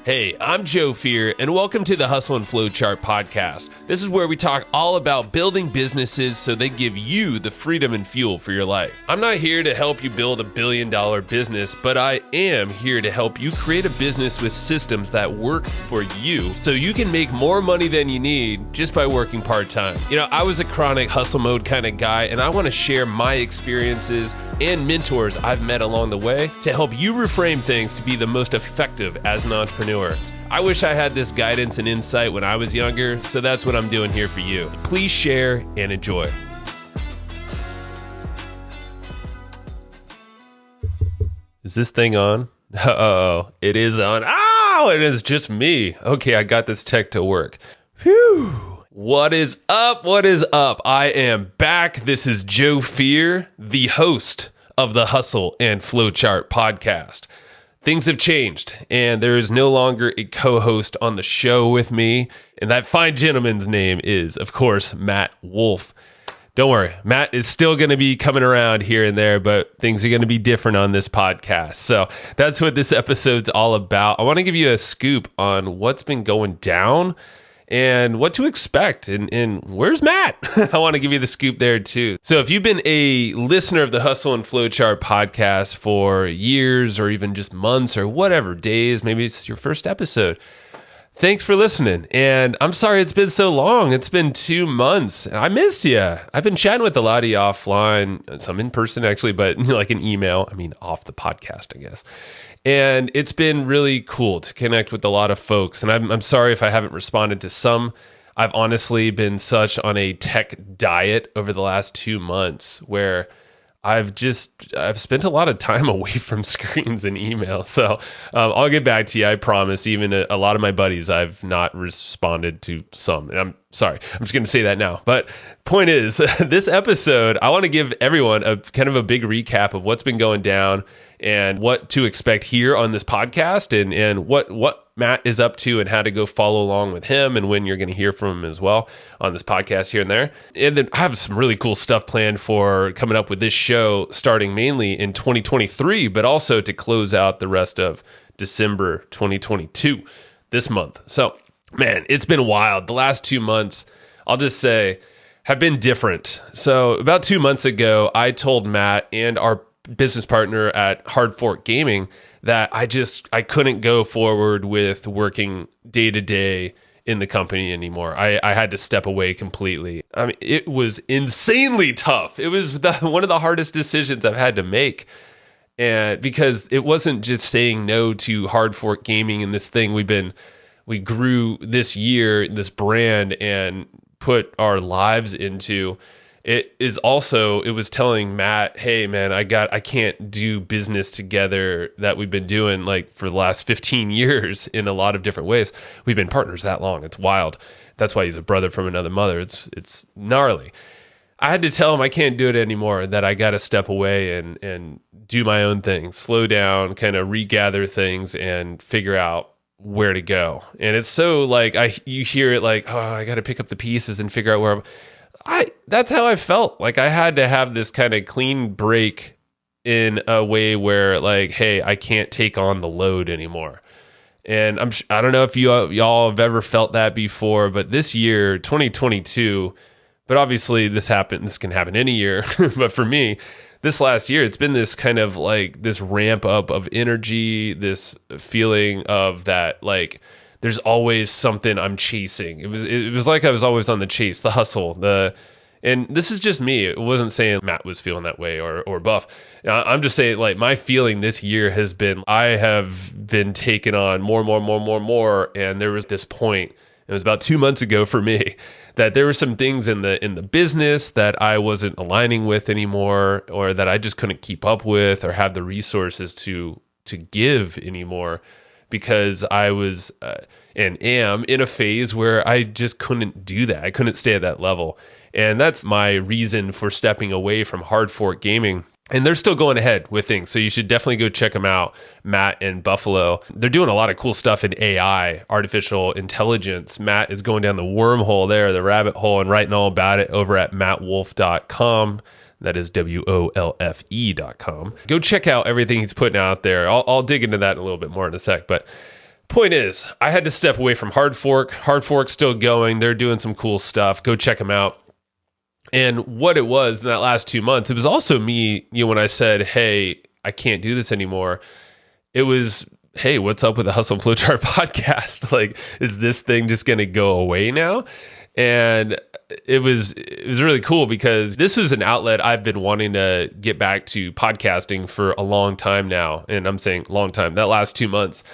Hey, I'm Joe Fier, and welcome to the Hustle and Flowchart Podcast. This is where we talk all about building businesses so they give you the freedom and fuel for your life. I'm not here to help you build a billion-dollar business, but I am here to help you create a business with systems that work for you so you can make more money than you need just by working part-time. You know, I was a chronic hustle mode kind of guy, and I want to share my experiences and mentors I've met along the way to help you reframe things to be the most effective as an entrepreneur. I wish I had this guidance and insight when I was younger, so that's what I'm doing here for you. Please share and enjoy. Is this thing on? Uh-oh, it is on. Oh, it is just me. Okay, I got this tech to work. Phew. What is up? What is up? I am back. This is Joe Fier, the host of the Hustle and Flowchart Podcast. Things have changed, and there is no longer a co-host on the show with me, and that fine gentleman's name is, of course, Matt Wolfe. Don't worry, Matt is still going to be coming around here and there, but things are going to be different on this podcast. So that's what this episode's all about. I want to give you a scoop on what's been going down and what to expect. And where's Matt? I want to give you the scoop there too. So if you've been a listener of the Hustle and Flowchart podcast for years or even just months or whatever, days, maybe it's your first episode, thanks for listening. And I'm sorry it's been so long. It's been 2 months. I missed you. I've been chatting with a lot of you offline, some in person actually, but like an email. I mean, off the podcast, I guess. And it's been really cool to connect with a lot of folks. And I'm sorry if I haven't responded to some. I've honestly been such on a tech diet over the last 2 months where I've spent a lot of time away from screens and email. So I'll get back to you, I promise. Even a lot of my buddies, I've not responded to some. And I'm sorry, I'm just going to say that now. But point is, this episode, I want to give everyone a kind of a big recap of what's been going down and what to expect here on this podcast and what Matt is up to and how to go follow along with him and when you're going to hear from him as well on this podcast here and there. And then I have some really cool stuff planned for coming up with this show starting mainly in 2023, but also to close out the rest of December 2022 this month. So, man, it's been wild. The last 2 months, I'll just say, have been different. So about 2 months ago, I told Matt and our business partner at Hard Fork Gaming that I couldn't go forward with working day to day in the company anymore. I had to step away completely. I mean, it was insanely tough. It was one of the hardest decisions I've had to make. And because it wasn't just saying no to Hard Fork Gaming and this thing we grew this year, this brand, and put our lives into. It was telling Matt, hey man, I can't do business together that we've been doing like for the last 15 years in a lot of different ways. We've been partners that long. It's wild. That's why he's a brother from another mother. It's gnarly. I had to tell him I can't do it anymore, that I got to step away and do my own thing, slow down, kind of regather things and figure out where to go. And it's so like, you hear it like, oh, I got to pick up the pieces and figure out where that's how I felt. Like I had to have this kind of clean break in a way where like, hey, I can't take on the load anymore. And I don't know if y'all have ever felt that before, but this year, 2022, but obviously this can happen any year. But for me, this last year, it's been this kind of like this ramp up of energy, this feeling of that, like, there's always something I'm chasing. It was like I was always on the chase, the hustle, and this is just me. It wasn't saying Matt was feeling that way or Buff. I'm just saying like my feeling this year has been, I have been taking on more. And there was this point, it was about 2 months ago for me, that there were some things in the business that I wasn't aligning with anymore, or that I just couldn't keep up with or have the resources to give anymore. Because I was and am in a phase where I just couldn't do that. I couldn't stay at that level. And that's my reason for stepping away from Hard Fork Gaming. And they're still going ahead with things. So you should definitely go check them out, Matt and Buffalo. They're doing a lot of cool stuff in AI, artificial intelligence. Matt is going down the wormhole there, the rabbit hole, and writing all about it over at mattwolfe.com. That is WOLFE.com. Go check out everything he's putting out there. I'll dig into that a little bit more in a sec. But Point is, I had to step away from Hard Fork. Hard Fork's still going. They're doing some cool stuff. Go check them out. And what it was in that last 2 months, it was also me, when I said, hey, I can't do this anymore. It was, hey, what's up with the Hustle and Flowchart podcast? Like, is this thing just going to go away now? And it was really cool because this was an outlet I've been wanting to get back to podcasting for a long time now. And I'm saying long time, that last 2 months.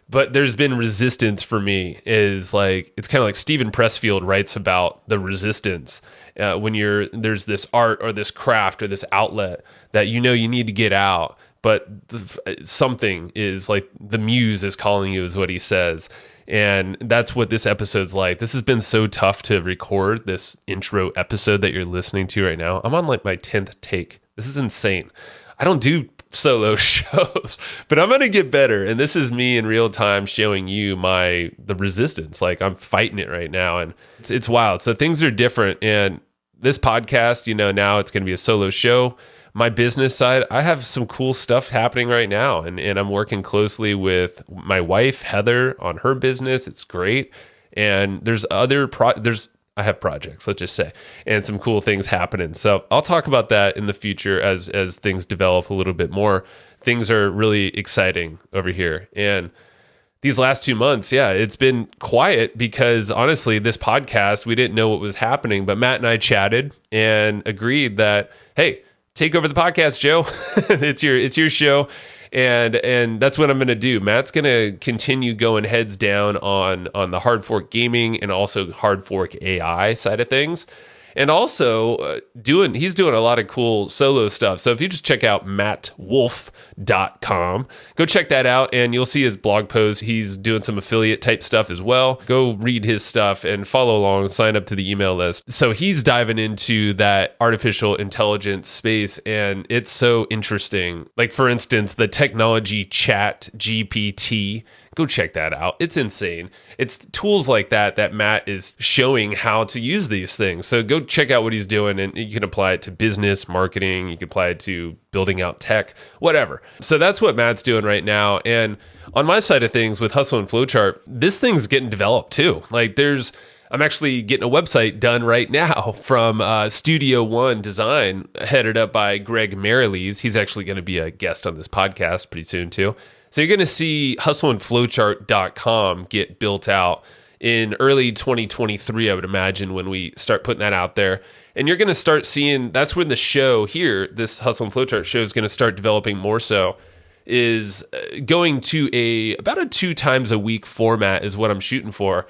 But there's been resistance for me. Is like, it's kind of like Stephen Pressfield writes about the resistance when there's this art or this craft or this outlet that you need to get out, but something is like the muse is calling you, is what he says. And that's what this episode's like. This has been so tough to record, this intro episode that you're listening to right now. I'm on like my 10th take. This is insane. I don't do solo shows, but I'm going to get better. And this is me in real time showing you the resistance. Like, I'm fighting it right now, and it's wild. So things are different. And this podcast, now it's going to be a solo show. My business side, I have some cool stuff happening right now. And I'm working closely with my wife, Heather, on her business. It's great. And there's I have projects, let's just say, and some cool things happening. So I'll talk about that in the future as things develop a little bit more. Things are really exciting over here. And these last 2 months, it's been quiet because honestly, this podcast, we didn't know what was happening, but Matt and I chatted and agreed that, hey, take over the podcast, Joe. It's your show. And that's what I'm going to do. Matt's going to continue going heads down on the Hard Fork gaming and also Hard Fork AI side of things. And also he's doing a lot of cool solo stuff. So if you just check out mattwolfe.com, go check that out and you'll see his blog posts. He's doing some affiliate type stuff as well. Go read his stuff and follow along, sign up to the email list. So he's diving into that artificial intelligence space, and it's so interesting. Like, for instance, the technology chat GPT. Go check that out. It's insane. It's tools like that Matt is showing how to use these things. So go check out what he's doing, and you can apply it to business, marketing. You can apply it to building out tech, whatever. So that's what Matt's doing right now. And on my side of things with Hustle and Flowchart, this thing's getting developed too. Like, I'm actually getting a website done right now from Studio One Design, headed up by Greg Marilees. He's actually going to be a guest on this podcast pretty soon too. So you're going to see hustleandflowchart.com get built out in early 2023, I would imagine, when we start putting that out there. And you're going to start seeing, that's when the show here, this Hustle and Flowchart show, is going to start developing more so, is going to about a 2 times a week format is what I'm shooting for.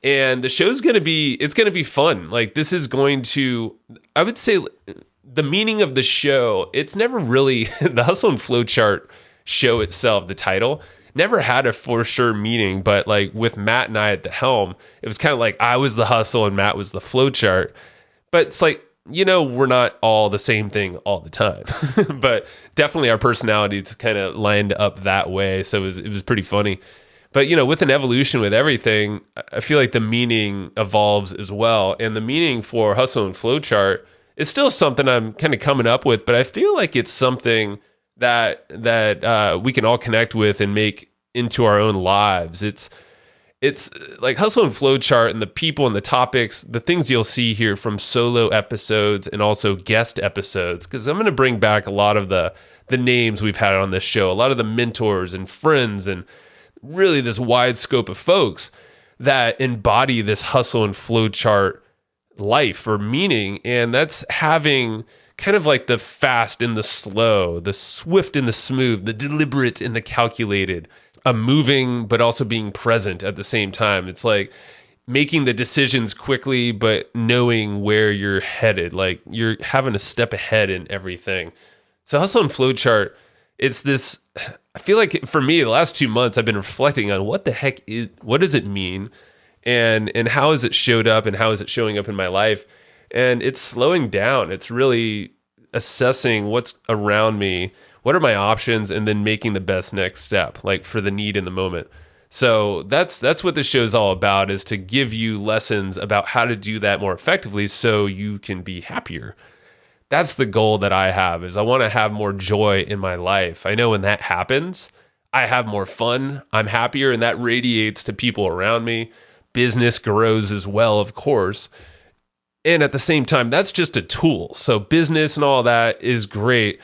And the show's going to be fun. Like, this is going to, I would say, the meaning of the show, it's never really, the Hustle and Flowchart show itself, the title, never had a for sure meaning. But like with Matt and I at the helm, it was kind of like I was the hustle and Matt was the flowchart. But it's like, we're not all the same thing all the time. But definitely our personalities kind of lined up that way. So it was pretty funny. But, with an evolution with everything, I feel like the meaning evolves as well. And the meaning for Hustle and Flowchart is still something I'm kind of coming up with, but I feel like it's something that we can all connect with and make into our own lives. It's like Hustle and Flowchart and the people and the topics, the things you'll see here from solo episodes and also guest episodes, because I'm going to bring back a lot of the names we've had on this show, a lot of the mentors and friends, and really this wide scope of folks that embody this Hustle and Flowchart life or meaning. And that's having kind of like the fast and the slow, the swift and the smooth, the deliberate and the calculated, moving, but also being present at the same time. It's like making the decisions quickly, but knowing where you're headed. Like, you're having a step ahead in everything. So Hustle and Flowchart, it's this, I feel like for me, the last 2 months, I've been reflecting on what does it mean? And how has it showed up and how is it showing up in my life? And it's slowing down. It's really assessing what's around me, what are my options, and then making the best next step, like for the need in the moment. So that's what this show is all about, is to give you lessons about how to do that more effectively so you can be happier. That's the goal that I have, is I want to have more joy in my life. I know when that happens, I have more fun, I'm happier, and that radiates to people around me. Business grows as well, of course. And at the same time, that's just a tool. So business and all that is great.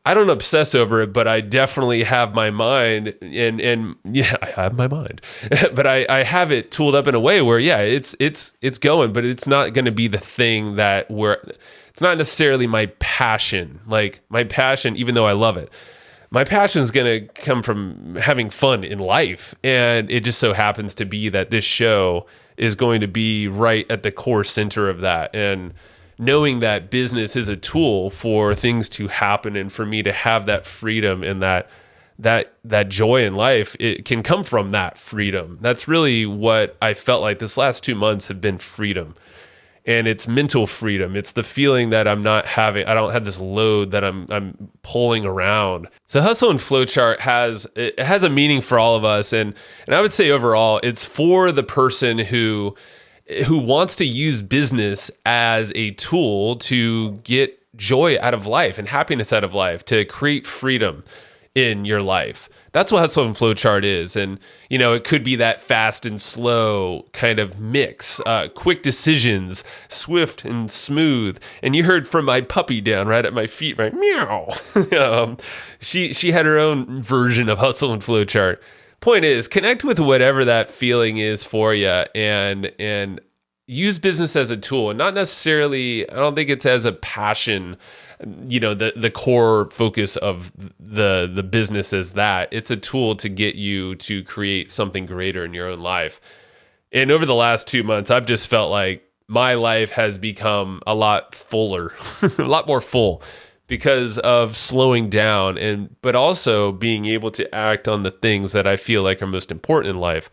I don't obsess over it, but I definitely have my mind, and yeah, I have my mind, but I have it tooled up in a way where, yeah, it's going, but it's not going to be the thing it's not necessarily my passion. Like my passion, even though I love it, my passion is going to come from having fun in life. And it just so happens to be that this show is going to be right at the core center of that. And knowing that business is a tool for things to happen and for me to have that freedom and that joy in life, it can come from that freedom. That's really what I felt like this last 2 months have been freedom. And it's mental freedom. It's the feeling that I don't have this load that I'm pulling around. So Hustle and Flowchart has a meaning for all of us. And I would say overall, it's for the person who wants to use business as a tool to get joy out of life and happiness out of life, to create freedom in your life. That's what Hustle and Flowchart is. And, it could be that fast and slow kind of mix, quick decisions, swift and smooth. And you heard from my puppy down right at my feet, right? Meow. She had her own version of Hustle and Flowchart. Point is, connect with whatever that feeling is for you, and use business as a tool, and not necessarily, I don't think it's as a passion, the core focus of the business is that it's a tool to get you to create something greater in your own life. And over the last 2 months, I've just felt like my life has become a lot fuller, a lot more full, because of slowing down, but also being able to act on the things that I feel like are most important in life.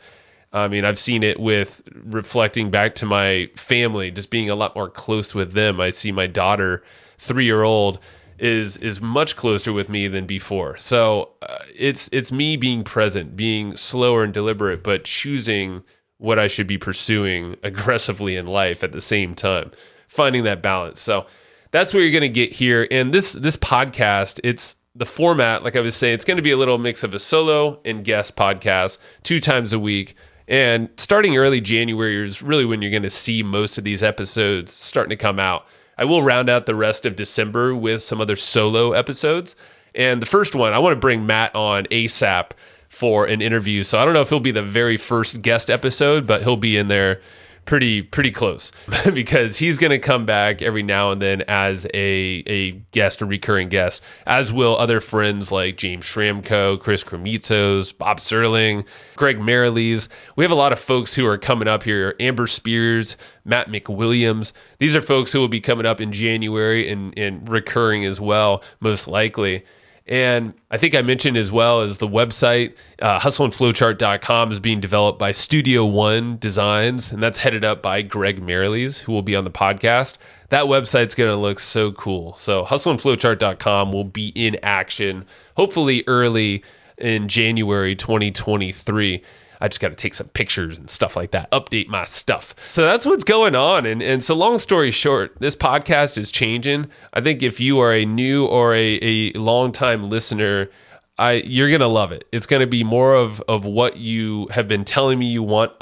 I mean, I've seen it with reflecting back to my family, just being a lot more close with them. I see my daughter, 3-year-old, is much closer with me than before. So it's me being present, being slower and deliberate, but choosing what I should be pursuing aggressively in life at the same time, finding that balance. So that's what you're going to get here. And this podcast, it's the format, like I was saying, it's going to be a little mix of a solo and guest podcast 2 times a week. And starting early January is really when you're going to see most of these episodes starting to come out. I will round out the rest of December with some other solo episodes. And the first one, I want to bring Matt on ASAP for an interview. So I don't know if he'll be the very first guest episode, but he'll be in there pretty close because he's going to come back every now and then as a guest, a recurring guest, as will other friends like James Schramko, Chris Kremitzos, Bob Serling, Greg Merrilees. We have a lot of folks who are coming up here. Amber Spears, Matt McWilliams. These are folks who will be coming up in January and recurring as well, most likely. And I think I mentioned as well as the website, hustleandflowchart.com is being developed by Studio One Designs, and that's headed up by Greg Merrilees, who will be on the podcast. That website's going to look so cool. So hustleandflowchart.com will be in action, hopefully early in January 2023. I just got to take some pictures and stuff like that, update my stuff. So that's what's going on. And so long story short, this podcast is changing. I think if you are a new or a long-time listener, you're going to love it. It's going to be more of what you have been telling me you want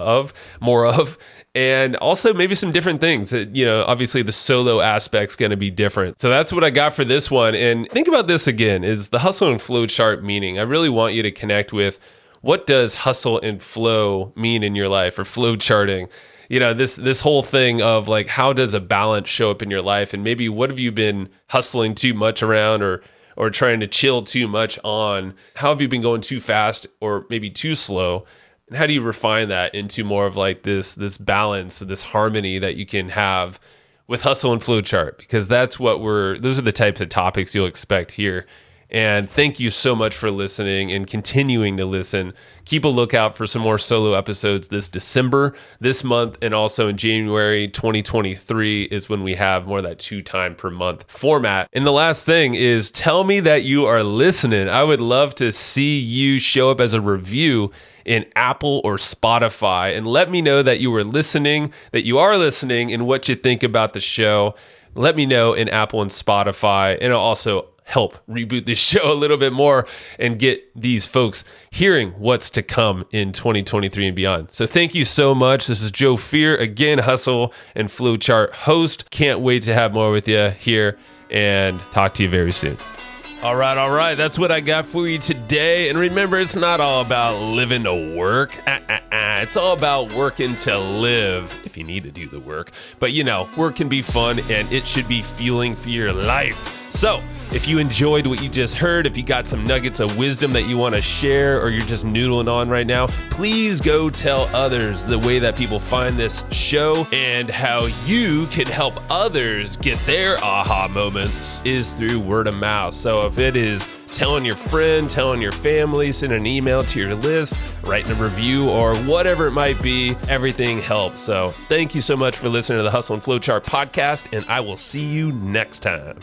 more of, and also maybe some different things. Obviously the solo aspect's going to be different. So that's what I got for this one. And think about this again, is the hustle and flow chart meaning. I really want you to connect with, what does hustle and flow mean in your life, or flow charting? This whole thing of like, how does a balance show up in your life? And maybe what have you been hustling too much around, or trying to chill too much on? How have you been going too fast or maybe too slow? And how do you refine that into more of like this balance, this harmony that you can have with hustle and flow chart? Because those are the types of topics you'll expect here. And thank you so much for listening and continuing to listen. Keep a lookout for some more solo episodes this December, this month, and also in January 2023 is when we have more of that 2 time per month format. And the last thing is, tell me that you are listening. I would love to see you show up as a review in Apple or Spotify, and let me know that you are listening, and what you think about the show. Let me know in Apple and Spotify, and also help reboot this show a little bit more and get these folks hearing what's to come in 2023 and beyond. So thank you so much. This is Joe Fier, again, Hustle and Flowchart host. Can't wait to have more with you here and talk to you very soon. All right. That's what I got for you today. And remember, it's not all about living to work. It's all about working to live, if you need to do the work. But work can be fun and it should be fueling for your life. So if you enjoyed what you just heard, if you got some nuggets of wisdom that you want to share, or you're just noodling on right now, please go tell others the way that people find this show and how you can help others get their aha moments is through word of mouth. So if it is telling your friend, telling your family, sending an email to your list, writing a review, or whatever it might be, everything helps. So thank you so much for listening to the Hustle and Flowchart podcast, and I will see you next time.